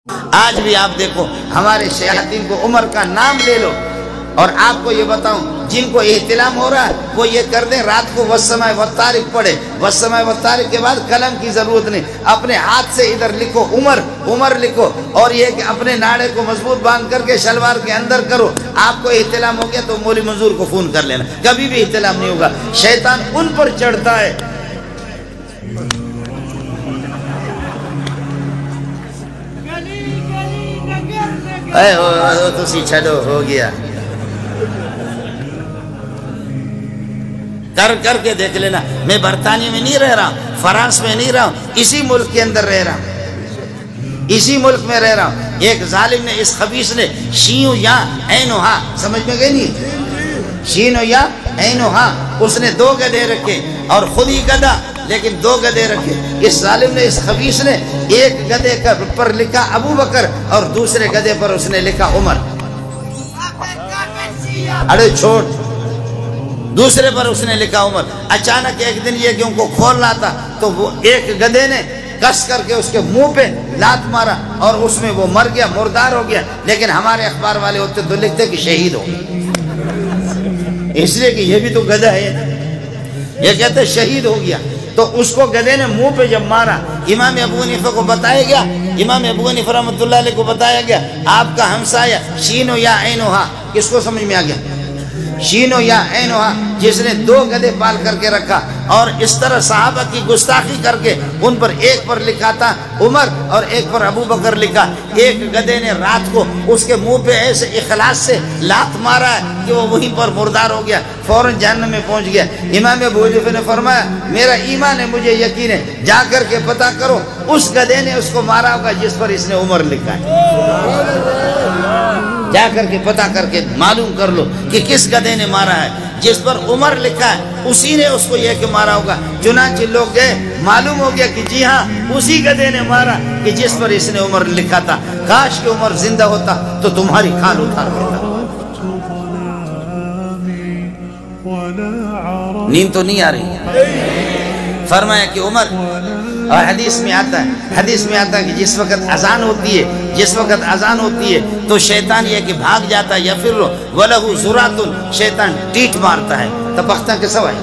آج بھی آپ دیکھو ہمارے شیاطین کو عمر کا نام لے لو، اور آپ کو یہ بتاؤں جن کو احتلام ہو رہا ہے وہ یہ کر دیں رات کو والسماء والطارق پڑھے، والسماء والطارق کے بعد قلم کی ضرورت نہیں، اپنے ہاتھ سے ادھر لکھو عمر عمر لکھو، اور یہ کہ اپنے ناڑے کو مضبوط باندھ کر کے شلوار کے اندر کرو۔ آپ کو احتلام ہو گیا تو مولی منظور کو فون کر لینا، کبھی بھی احتلام نہیں ہوگا، شیطان ان پر چڑھتا ہے۔ اے تو سی چھڑو ہو گیا، کر کے دیکھ لینا۔ میں برطانیہ میں نہیں رہ رہا، فرانس میں نہیں رہا ہوں، اسی ملک کے اندر رہ رہا ہوں، اسی ملک میں رہ رہا ہوں۔ ایک ظالم نے، اس خبیث نے شین و یا عین و ہا، سمجھ میں گئی نہیں؟ شین و یا عین و ہا، اس نے دو گدھے رکھے اور خود ہی گدھا لیکن دو گدھے رکھے۔ اس ظالم نے، اس خبیث نے ایک گدھے پر لکھا ابو بکر اور دوسرے گدھے پر اس نے لکھا عمر۔ اڑے چھوٹ، دوسرے پر اس نے لکھا عمر۔ اچانک ایک دن یہ کہ ان کو کھول رہا تھا تو وہ ایک گدھے نے کس کر کے اس کے منہ پہ لات مارا اور اس میں وہ مر گیا، مردار ہو گیا۔ لیکن ہمارے اخبار والے ہوتے تو لکھتے کہ شہید ہو گیا، اس لیے کہ یہ بھی تو گدھا ہے، یہ کہتے شہید ہو گیا۔ تو اس کو گدھے نے منہ پہ جب مارا، امام ابو حنیفہ کو بتایا گیا، امام ابو حنیفہ رحمۃ اللہ علیہ کو بتایا گیا آپ کا ہمسایہ شین و یا عین و ہا، کس کو سمجھ میں آ گیا؟ شین و یا عین و ہا، جس نے دو گدھے پال کر کے رکھا اور اس طرح صحابہ کی گستاخی کر کے ان پر ایک پر لکھا تھا عمر اور ایک پر ابو بکر لکھا۔ ایک گدھے نے رات کو اس کے منہ پہ ایسے اخلاص سے لات مارا ہے کہ وہ وہیں پر مردار ہو گیا، فوراً جہنم میں پہنچ گیا۔ امام ابو حنیفہ نے فرمایا میرا ایمان ہے، مجھے یقین ہے، جا کر کے پتہ کرو اس گدھے نے اس کو مارا ہوگا جس پر اس نے عمر لکھا ہے۔ جا کر کے پتہ کر کے معلوم کر لو کہ کس گدھے نے مارا ہے، جس پر عمر لکھا ہے اسی نے اس کو یہ کہ مارا ہوگا۔ چنانچہ لوگ گئے، معلوم ہو گیا کہ جی ہاں اسی گدھے نے مارا کہ جس پر اس نے عمر لکھا تھا۔ کاش کہ عمر زندہ ہوتا تو تمہاری کھال اتار دیتا۔ نیند تو نہیں آ رہی؟ فرمایا کہ عمر، اور حدیث میں آتا ہے کہ جس وقت اذان ہوتی ہے تو شیطان یہ کہ بھاگ جاتا ہے، یا پھر وَلَهُ زُرَاتٌ، شیطان ٹیٹ مارتا ہے۔ تبختہ کے سوائے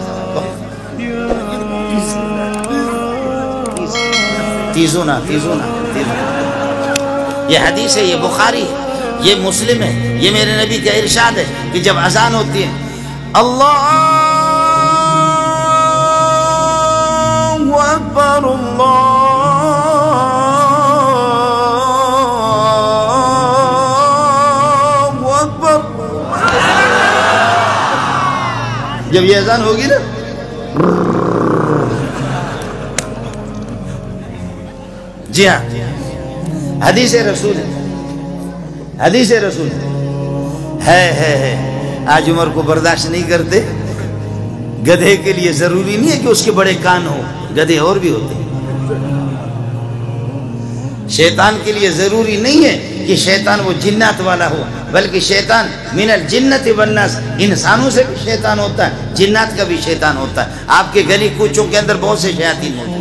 تیزونا، یہ حدیث ہے، یہ بخاری ہے، یہ مسلم ہے، یہ میرے نبی کا ارشاد ہے کہ جب اذان ہوتی ہے اللہ اکبر اللہ اکبر، جب یہ اذان ہوگی نا جی ہاں حدیث رسول ہے۔ آج عمر کو برداشت نہیں کرتے۔ گدھے کے لیے ضروری نہیں ہے کہ اس کے بڑے کان ہو، گدھے اور بھی ہوتے ہیں۔ شیطان کے لیے ضروری نہیں ہے کہ شیطان وہ جنات والا ہو، بلکہ شیطان من الجنت والناس، انسانوں سے بھی شیطان ہوتا ہے، جنات کا بھی شیطان ہوتا ہے۔ آپ کے گلی کوچوں کے اندر بہت سے شیاطین ہوتے ہیں۔